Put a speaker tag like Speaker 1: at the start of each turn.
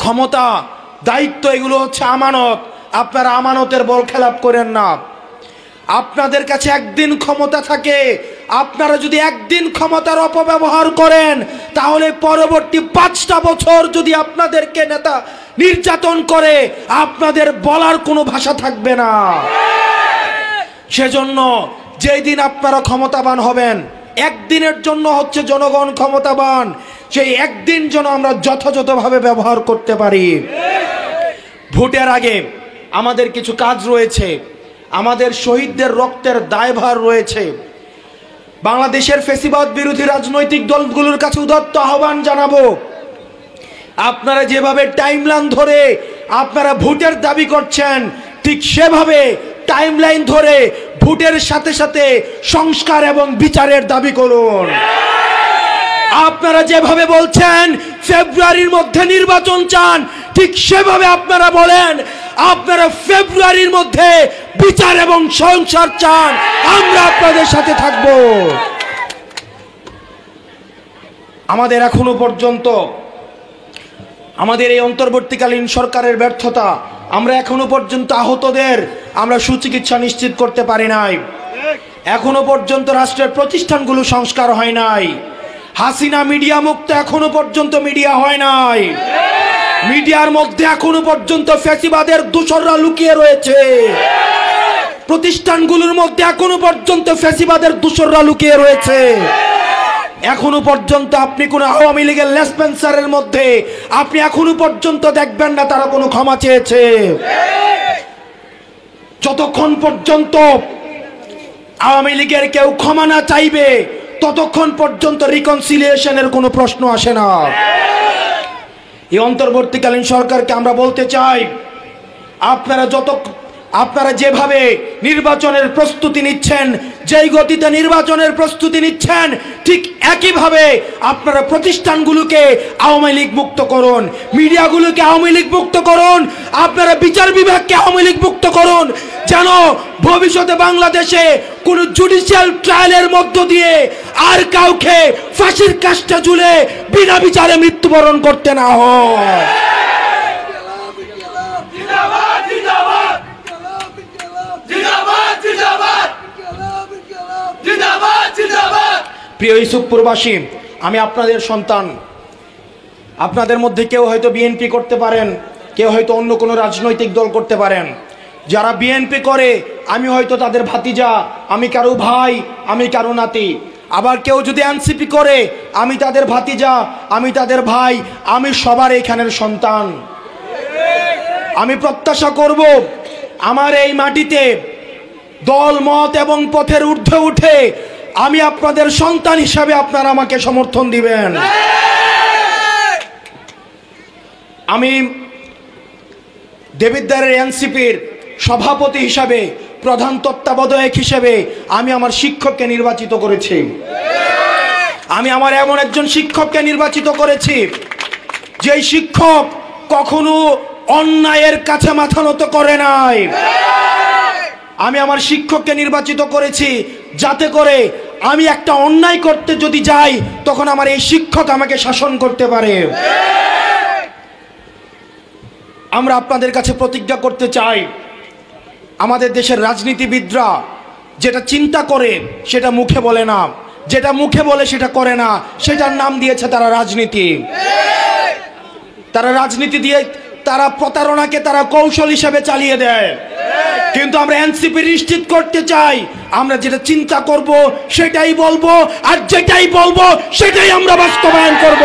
Speaker 1: ক্ষমতা, দায়িত্ব এগুলো হচ্ছে আমানত। আপনারা আমানতের বল খেলাপ করেন না। আপনাদের কাছে একদিন ক্ষমতা থাকে, আপনারা যদি একদিন ক্ষমতার অপব্যবহার করেন তাহলে পরবর্তী 5টা বছর যদি আপনাদেরকে নেতা নির্যাতন করে আপনাদের বলার কোনো ভাষা থাকবে না। সেজন্য যেই দিন আপনারা ক্ষমতাবান হবেন, একদিনের জন্য হচ্ছে জনগণ ক্ষমতাবান, সেই একদিন যেন আমরা যথাযথভাবে ব্যবহার করতে পারি। ভোটের আগে আমাদের কিছু কাজ রয়েছে, আমাদের শহীদদের রক্তের দায়ভার রয়েছে। বাংলাদেশের ফ্যাসিবাদ বিরোধী রাজনৈতিক দলগুলোর কাছে উদাত্ত আহ্বান জানাবো, আপনারা যেভাবে টাইমলাইন ধরে আপনারা ভোটের দাবি করছেন, ঠিক সেভাবে টাইমলাইন ধরে ভোটের সাথে সাথে সংস্কার এবং বিচারের দাবি করুন। আপনারা যেভাবে বলছেন ফেব্রুয়ারির মধ্যে নির্বাচন চান, ঠিক সেভাবে আপনারা বলেন আপনারা ফেব্রুয়ারির মধ্যে বিচার এবং সংস্কার চান। আমরা আপনাদের সাথে থাকব। আমাদের এখনো পর্যন্ত আমাদের এই অন্তর্বর্তীকালীন সরকারের ব্যর্থতা, আমরা এখনো পর্যন্ত আহতদের আমরা সুচিকিৎসা নিশ্চিত করতে পারি নাই। এখনো পর্যন্ত রাষ্ট্রের প্রতিষ্ঠানগুলো সংস্কার হয় নাই। হাসিনা মিডিয়া মুক্ত এখনো পর্যন্ত মিডিয়া হয় নাই। মিডিয়ার মধ্যে এখনো পর্যন্ত ফ্যাসিবাদের দোসররা লুকিয়ে রয়েছে। প্রতিষ্ঠানগুলোর মধ্যে এখনো পর্যন্ত ফ্যাসিবাদের দোসররা লুকিয়ে রয়েছে। এখনো পর্যন্ত আপনি কোন আওয়ামী লীগের লেসপেন্সারের মধ্যে আপনি এখনো পর্যন্ত দেখবেন না তারা কোনো ক্ষমা চেয়েছে। যতক্ষণ পর্যন্ত আওয়ামী লীগের কেউ ক্ষমা না চাইবে ততক্ষণ পর্যন্ত রিকনসিলিয়েশনের কোনো প্রশ্ন আসে না। এই অন্তর্বর্তীকালীন সরকারকে আমরা বলতে চাই, আপনারা যেভাবে নির্বাচনের প্রস্তুতি নিচ্ছেন, যেই গতিতে নির্বাচনের প্রস্তুতি নিচ্ছেন, ঠিক একইভাবে আপনারা প্রতিষ্ঠানগুলোকে আওয়ামী লীগ মুক্ত করুন, মিডিয়াগুলোকে আওয়ামী লীগ মুক্ত করুন, আপনারা বিচার বিভাগকে আওয়ামী লীগ মুক্ত করুন, যেন ভবিষ্যতে বাংলাদেশে কোন জুডিশিয়াল ট্রায়ালের মধ্য দিয়ে আর কাউকে ফাঁসির কাস্টে ঝুলে বিনা বিচারে মৃত্যুবরণ করতে না হয়। প্রিয় ইউসুফপুরবাসী, আমি আপনাদের সন্তান। আপনাদের মধ্যে কেউ হয়তো বিএনপি করতে পারেন, কেউ হয়তো অন্য কোনো রাজনৈতিক দল করতে পারেন। যারা বিএনপি করে আমি হয়তো তাদের ভাতিজা, আমি কারো ভাই, আমি কারো নাতি। আবার কেউ যদি এনসিপি করে আমি তাদের ভাতিজা, আমি তাদের ভাই, আমি সবার এখানের সন্তান। আমি প্রত্যাশা করব আমার এই মাটিতে দল মত এবং পথের ঊর্ধ্বে উঠে আমি আপনাদের সন্তান হিসাবে আপনারা আমাকে সমর্থন দিবেন। আমি দেবিদ্বারের এনসিপির সভাপতি হিসাবে, প্রধান তত্ত্বাবধায়ক হিসেবে আমি আমার শিক্ষককে নির্বাচিত করেছি। আমি আমার এমন একজন শিক্ষককে নির্বাচিত করেছি যেই শিক্ষক কখনো অন্যায়ের কাছে মাথা নত করে নাই। আমি আমার শিক্ষককে নির্বাচিত করেছি যাতে করে আমি একটা অন্যায় করতে যদি যাই তখন আমার এই শিক্ষক আমাকে শাসন করতে পারে। আমরা আপনাদের কাছে প্রতিজ্ঞা করতে চাই, আমাদের দেশের রাজনীতিবিদরা যেটা চিন্তা করে সেটা মুখে বলে না, যেটা মুখে বলে সেটা করে না, সেটার নাম দিয়েছে তারা রাজনীতি। তারা রাজনীতি দিয়ে তারা প্রতারণাকে তারা কৌশল হিসেবে চালিয়ে দেয়। কিন্তু আমরা এনসিপি নিশ্চিত করতে চাই আমরা যেটা চিন্তা করব সেটাই বলবো, আর যেটাই বলবো সেটাই আমরা বাস্তবায়ন করব।